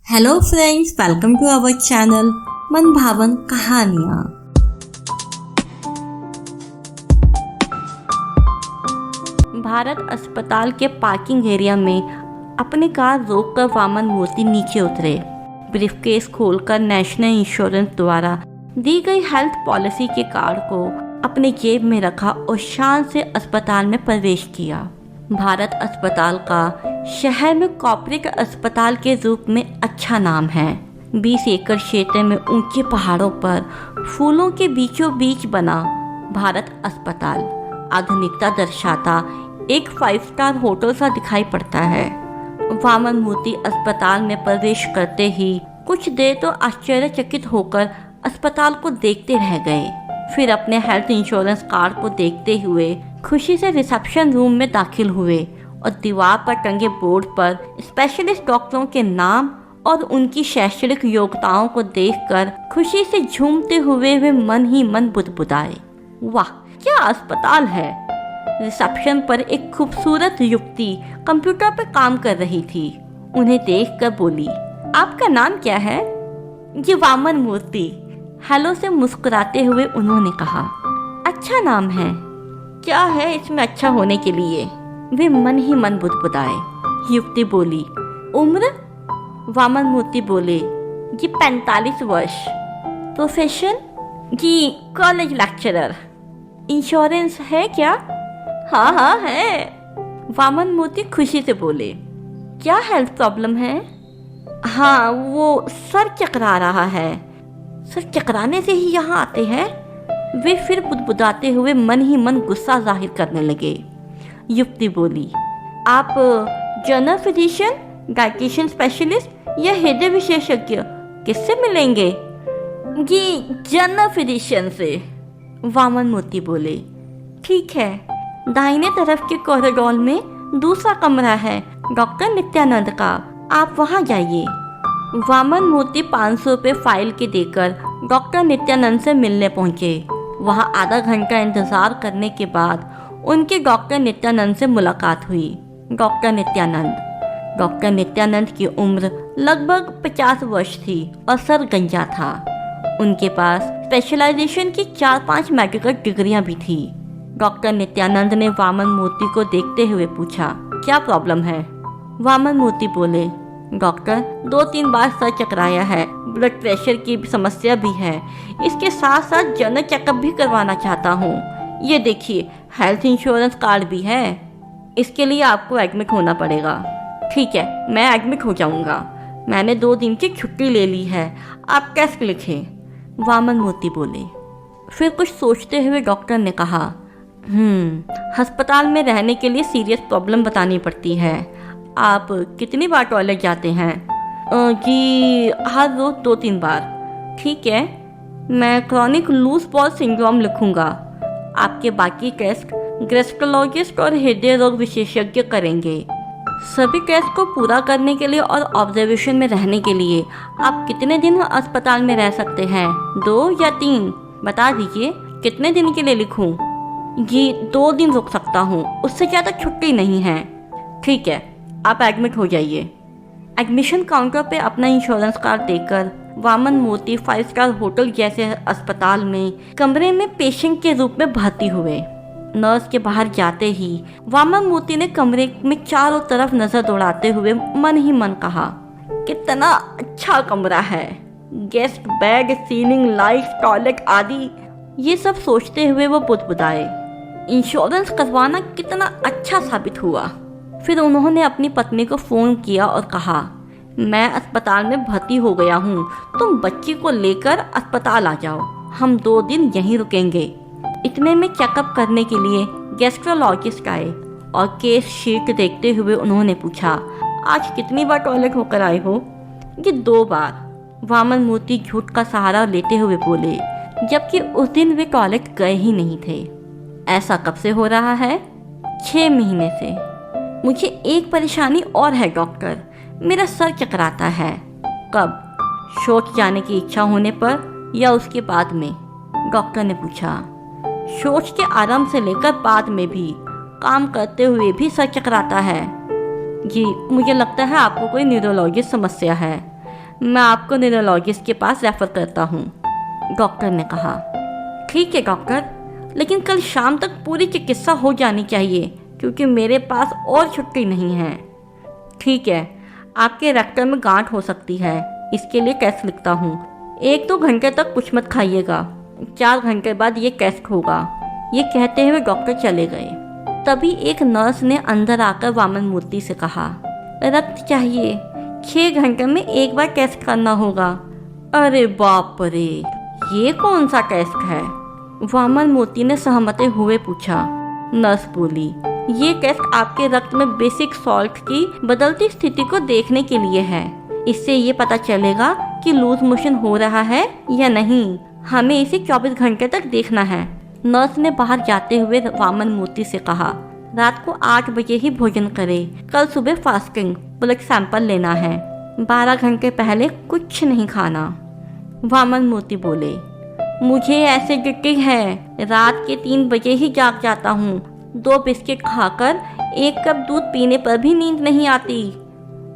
Hello friends, welcome to our channel मन भावन कहानियाँ। भारत अस्पताल के पार्किंग एरिया में अपनी कार रोककर वामन मूर्ति नीचे उतरे। ब्रीफकेस खोलकर नेशनल इंश्योरेंस द्वारा दी गई हेल्थ पॉलिसी के कार्ड को अपने जेब में रखा और शान से अस्पताल में प्रवेश किया। भारत अस्पताल का शहर में कॉर्पोरेट अस्पताल के रूप में अच्छा नाम है। 20 एकड़ क्षेत्र में ऊंचे पहाड़ों पर फूलों के बीचों बीच बना भारत अस्पताल आधुनिकता दर्शाता एक 5 स्टार होटल सा दिखाई पड़ता है। वामन मूर्ति अस्पताल में प्रवेश करते ही कुछ देर तो आश्चर्यचकित होकर अस्पताल को देखते रह गए, फिर अपने हेल्थ इंश्योरेंस कार्ड को देखते हुए खुशी से रिसेप्शन रूम में दाखिल हुए और दीवार पर टंगे बोर्ड पर स्पेशलिस्ट डॉक्टरों के नाम और उनकी शैक्षणिक योग्यताओं को देखकर खुशी से झूमते हुए वे मन ही मन बुदबुदाए, वाह क्या अस्पताल है। रिसेप्शन पर एक खूबसूरत युवती कंप्यूटर पर काम कर रही थी। उन्हें देखकर बोली, आपका नाम क्या है? जी वामन मूर्ति। हेलो से मुस्कुराते हुए उन्होंने कहा, अच्छा नाम है, क्या है इसमें अच्छा होने के लिए? वे मन ही मन बुदबुदाए। युवती बोली, उम्र? वामन मूर्ति बोले, जी 45 वर्ष। प्रोफेशन? जी कॉलेज लेक्चरर। इंश्योरेंस है क्या? हाँ है। वामन मूर्ति खुशी से बोले, क्या हेल्थ प्रॉब्लम है? हाँ वो सर चकरा रहा है। सर चकराने से ही यहाँ आते हैं? वे फिर बुदबुदाते हुए मन ही मन गुस्सा जाहिर करने लगे। युवती बोली, आप जनरल फिजिशियन, डाइटिशियन स्पेशलिस्ट या हृदय विशेषज्ञ किससे मिलेंगे? जी जनरल फिजिशियन से। वामन मूर्ति बोले, ठीक है, दाहिने तरफ के कॉरिडोर में दूसरा कमरा है डॉक्टर नित्यानंद का, आप वहाँ जाइए। वामन मूर्ति 500 रुपये फाइल के देकर डॉक्टर नित्यानंद से मिलने पहुँचे। वहाँ आधा घंटा इंतज़ार करने के बाद उनके डॉक्टर नित्यानंद से मुलाकात हुई। डॉक्टर नित्यानंद की उम्र लगभग 50 वर्ष थी और सर गंजा था। उनके पास स्पेशलाइजेशन की 4-5 मेडिकल डिग्रियां भी थी। डॉक्टर नित्यानंद ने वामन मूर्ति को देखते हुए पूछा, क्या प्रॉब्लम है? वामन मूर्ति बोले, डॉक्टर 2-3 बार सर चकराया है, ब्लड प्रेशर की समस्या भी है, इसके साथ साथ जनरल चेकअप भी करवाना चाहता हूँ। ये देखिए हेल्थ इंश्योरेंस कार्ड भी है, इसके लिए आपको एडमिट होना पड़ेगा। ठीक है, मैं एडमिट हो जाऊँगा, मैंने 2 दिन की छुट्टी ले ली है, आप टेस्ट लिखें। वामन मूर्ति बोले। फिर कुछ सोचते हुए डॉक्टर ने कहा, अस्पताल में रहने के लिए सीरियस प्रॉब्लम बतानी पड़ती है। आप कितनी बार टॉयलेट जाते हैं? जी हर रोज 2-3 बार। ठीक है, मैं क्रॉनिक लूज बॉल सिंड्रोम लिखूंगा। आपके बाकी टेस्ट गैस्ट्रोलॉजिस्ट और हृदय रोग विशेषज्ञ करेंगे। सभी टेस्ट को पूरा करने के लिए और ऑब्जर्वेशन में रहने के लिए आप कितने दिन अस्पताल में रह सकते हैं? 2 या 3 बता दीजिए, कितने दिन के लिए लिखूं? जी 2 दिन रुक सकता हूँ, उससे ज़्यादा छुट्टी नहीं है। ठीक है, आप एडमिट हो जाइए। एडमिशन काउंटर पे अपना इंश्योरेंस कार्ड देकर वामन मूर्ति 5 स्टार होटल जैसे अस्पताल में कमरे में पेशेंट के रूप में भर्ती हुए। नर्स के बाहर जाते ही वामन मूर्ति ने कमरे में चारों तरफ नजर दौड़ाते हुए मन ही मन कहा, कितना अच्छा कमरा है, guest bed, ceiling light, toilet आदि। ये सब सोचते हुए वो बुदबुदाए, इंश्योरेंस करवाना कितना अच्छा साबित हुआ। फिर उन्होंने अपनी पत्नी को फ़ोन किया और कहा, मैं अस्पताल में भर्ती हो गया हूँ, तुम बच्ची को लेकर अस्पताल आ जाओ, हम 2 दिन यहीं रुकेंगे। इतने में चेकअप करने के लिए गैस्ट्रोलॉजिस्ट आए और केस शीट देखते हुए उन्होंने पूछा, आज कितनी बार टॉयलेट होकर आए हो? ये 2 बार। वामन मूर्ति झूठ का सहारा लेते हुए बोले, जबकि उस दिन वे टॉयलेट गए ही नहीं थे। ऐसा कब से हो रहा है? 6 महीने से। मुझे एक परेशानी और है डॉक्टर, मेरा सर चकराता है। कब? शौच जाने की इच्छा होने पर या उसके बाद में? डॉक्टर ने पूछा। शौच के आराम से लेकर बाद में भी, काम करते हुए भी सर चकराता है। जी मुझे लगता है आपको कोई न्यूरोलॉजिस्ट समस्या है। मैं आपको न्यूरोलॉजिस्ट के पास रेफर करता हूँ, डॉक्टर ने कहा। ठीक है डॉक्टर, लेकिन कल शाम तक पूरी चिकित्सा हो जानी चाहिए क्योंकि मेरे पास और छुट्टी नहीं है। ठीक है, आपके रेक्टम में गांठ हो सकती है, इसके लिए टेस्ट लिखता हूँ। 1-2 घंटे तक कुछ मत खाइएगा, 4 घंटे बाद ये टेस्ट होगा। ये कहते हुए डॉक्टर चले गए। तभी एक नर्स ने अंदर आकर वामन मूर्ति से कहा, रक्त चाहिए, 6 घंटे में एक बार टेस्ट करना होगा। अरे बाप रे, ये कौन सा टेस्ट है? वामन मूर्ति ने सहमते हुए पूछा। नर्स बोली, ये टेस्ट आपके रक्त में बेसिक सॉल्ट की बदलती स्थिति को देखने के लिए है। इससे ये पता चलेगा कि लूज मोशन हो रहा है या नहीं। हमें इसे 24 घंटे तक देखना है। नर्स ने बाहर जाते हुए वामन मूर्ति से कहा, रात को 8 बजे ही भोजन करें। कल सुबह फास्टिंग ब्लड सैंपल लेना है। 12 घंटे पहले कुछ नहीं खाना। वामन मूर्ति बोले, मुझे एसिडिटी है, रात के 3 बजे ही जाग जाता हूँ। 2 बिस्किट खाकर 1 कप दूध पीने पर भी नींद नहीं आती।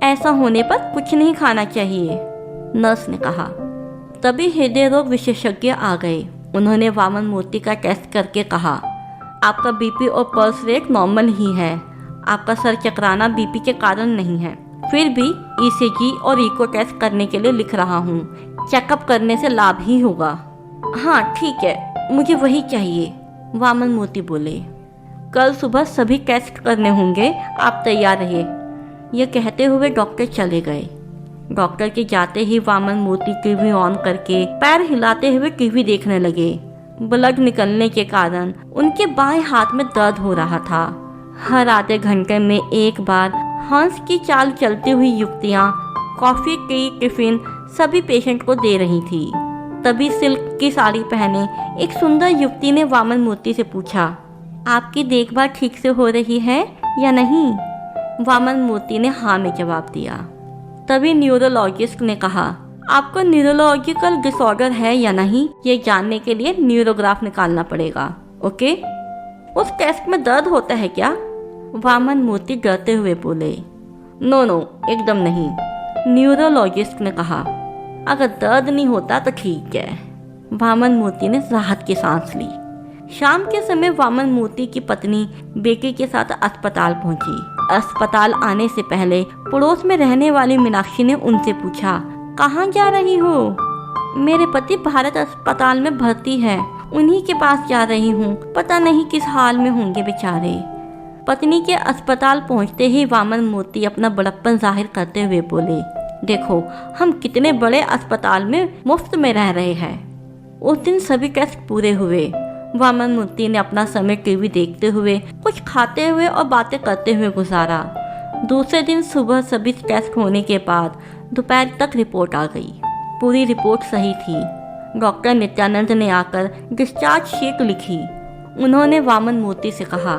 ऐसा होने पर कुछ नहीं खाना चाहिए, नर्स ने कहा। तभी हृदय रोग विशेषज्ञ आ गए। उन्होंने वामन मूर्ति का टेस्ट करके कहा, आपका बीपी और पल्स रेट नॉर्मल ही है। आपका सर चकराना बीपी के कारण नहीं है। फिर भी ईसीजी और इको टेस्ट करने के लिए लिख रहा हूँ। चेकअप करने से लाभ ही होगा। हाँ ठीक है, मुझे वही चाहिए, वामन मूर्ति बोले। कल सुबह सभी टेस्ट करने होंगे, आप तैयार रहिए। यह कहते हुए डॉक्टर चले गए। डॉक्टर के जाते ही वामन मूर्ति टीवी ऑन करके पैर हिलाते हुए टीवी देखने लगे। ब्लड निकलने के कारण उनके बाएं हाथ में दर्द हो रहा था। हर आधे घंटे में एक बार हंस की चाल चलती हुई युवतियां कॉफी, टी, टिफिन सभी पेशेंट को दे रही थी। तभी सिल्क की साड़ी पहने एक सुंदर युवती ने वामन मूर्ति से पूछा, आपकी देखभाल ठीक से हो रही है या नहीं? वामन मूर्ति ने हाँ में जवाब दिया। तभी न्यूरोलॉजिस्ट ने कहा, आपको न्यूरोलॉजिकल डिसऑर्डर है या नहीं, ये जानने के लिए न्यूरोग्राफ निकालना पड़ेगा। ओके? उस टेस्ट में दर्द होता है क्या? वामन मूर्ति डरते हुए बोले। नो, एकदम नहीं, न्यूरोलॉजिस्ट ने कहा। अगर दर्द नहीं होता तो ठीक है। वामन मूर्ति ने राहत की सांस ली। शाम के समय वामन मूर्ति की पत्नी बेटी के साथ अस्पताल पहुंची। अस्पताल आने से पहले पड़ोस में रहने वाली मीनाक्षी ने उनसे पूछा, कहाँ जा रही हो? मेरे पति भारत अस्पताल में भर्ती है, उन्हीं के पास जा रही हूँ। पता नहीं किस हाल में होंगे बेचारे। पत्नी के अस्पताल पहुँचते ही वामन मूर्ति अपना बड़प्पन जाहिर करते हुए बोले, देखो हम कितने बड़े अस्पताल में मुफ्त में रह रहे हैं। उस दिन सभी टेस्ट पूरे हुए। वामन मूर्ति ने अपना समय टीवी देखते हुए, कुछ खाते हुए और बातें करते हुए गुजारा। दूसरे दिन सुबह सभी टेस्ट होने के बाद दोपहर तक रिपोर्ट आ गई। पूरी रिपोर्ट सही थी। डॉक्टर नित्यानंद ने आकर डिस्चार्ज शीट लिखी। उन्होंने वामन मूर्ति से कहा,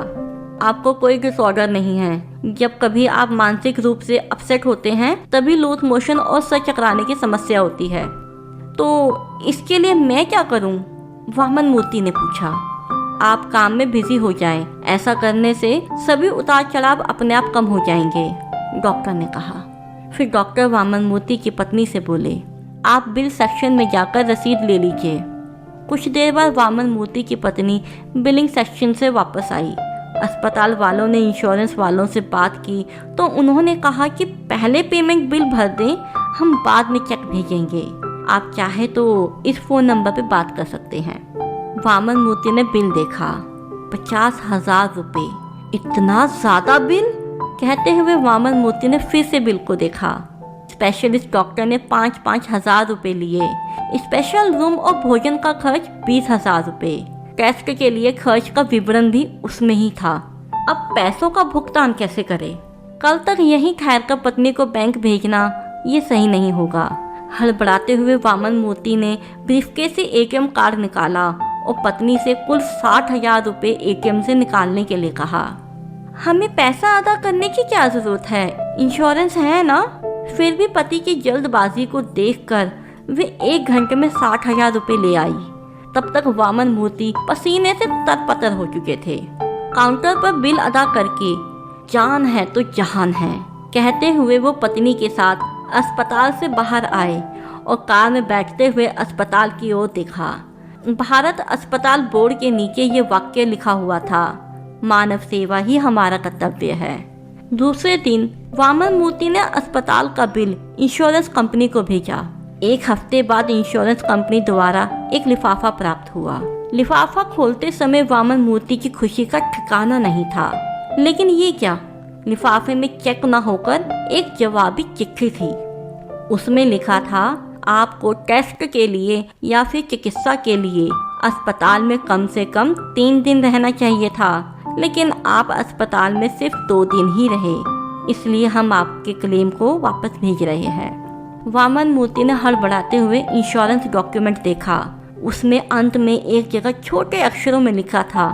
आपको कोई डिसऑर्डर नहीं है। जब कभी आप मानसिक रूप से अपसेट होते हैं तभी लूज मोशन और सर चकराने की समस्या होती है। तो इसके लिए मैं क्या करूं? वामन मूर्ति ने पूछा। आप काम में बिजी हो जाएं। ऐसा करने से सभी उतार चढ़ाव अपने आप कम हो जाएंगे, डॉक्टर ने कहा। फिर डॉक्टर वामन मूर्ति की पत्नी से बोले, आप बिल सेक्शन में जाकर रसीद ले लीजिए। कुछ देर बाद वामन मूर्ति की पत्नी बिलिंग सेक्शन से वापस आई। अस्पताल वालों ने इंश्योरेंस वालों से बात की तो उन्होंने कहा कि पहले पेमेंट बिल भर दें, हम बाद में चेक भेजेंगे। आप चाहे तो इस फोन नंबर पे बात कर सकते हैं। वामन मूर्ति ने बिल देखा, 50,000 रुपये। इतना ज्यादा बिल? कहते हुए वामन मूर्ति ने फिर से बिल को देखा। स्पेशलिस्ट डॉक्टर ने 5-5 हजार रुपये लिए। स्पेशल रूम और भोजन का खर्च 20,000 रुपये। टेस्ट के लिए खर्च का विवरण भी उसमें ही था। अब पैसों का भुगतान कैसे करें? कल तक यहीं ठहर कर पत्नी को बैंक भेजना ये सही नहीं होगा। हड़बड़ाते हुए वामन मूर्ति ने ब्रीफकेस से एटीएम कार्ड निकाला और पत्नी से कुल 60,000 रुपये एटीएम से निकालने के लिए कहा। हमें पैसा अदा करने की क्या जरूरत है, इंश्योरेंस है ना? फिर भी पति की जल्दबाजी को देखकर वे 1 घंटे में 60,000 रुपये ले आई। तब तक वामन मूर्ति पसीने से तरपतर हो चुके थे। काउंटर पर बिल अदा करके जान है तो जहान है कहते हुए वो पत्नी के साथ अस्पताल से बाहर आए और कार में बैठते हुए अस्पताल की ओर देखा। भारत अस्पताल बोर्ड के नीचे ये वाक्य लिखा हुआ था, मानव सेवा ही हमारा कर्तव्य है। दूसरे दिन वामन मूर्ति ने अस्पताल का बिल इंश्योरेंस कंपनी को भेजा। एक हफ्ते बाद इंश्योरेंस कंपनी द्वारा एक लिफाफा प्राप्त हुआ। लिफाफा खोलते समय वामन मूर्ति की खुशी का ठिकाना नहीं था। लेकिन ये क्या? लिफाफे में चेक न होकर एक जवाबी चिट्ठी थी। उसमें लिखा था, आपको टेस्ट के लिए या फिर चिकित्सा के लिए अस्पताल में कम से कम 3 दिन रहना चाहिए था, लेकिन आप अस्पताल में सिर्फ 2 दिन ही रहे, इसलिए हम आपके क्लेम को वापस भेज रहे हैं। वामन मूर्ति ने हड़बड़ाते हुए इंश्योरेंस डॉक्यूमेंट देखा। उसमें अंत में एक जगह छोटे अक्षरों में लिखा था,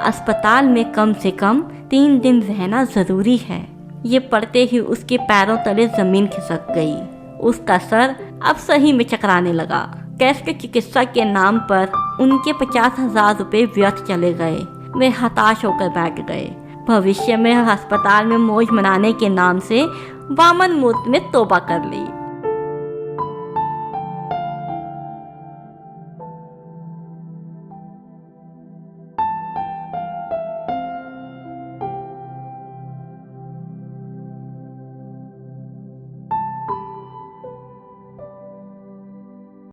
अस्पताल में कम से कम 3 दिन रहना जरूरी है। ये पढ़ते ही उसके पैरों तले जमीन खिसक गई। उसका सर अब सही में चकराने लगा। टेस्ट चिकित्सा के नाम पर उनके 50,000 रुपये व्यर्थ चले गए। वे हताश होकर बैठ गए। भविष्य में अस्पताल में मौज मनाने के नाम से वामन मूर्ति ने तौबा कर ली।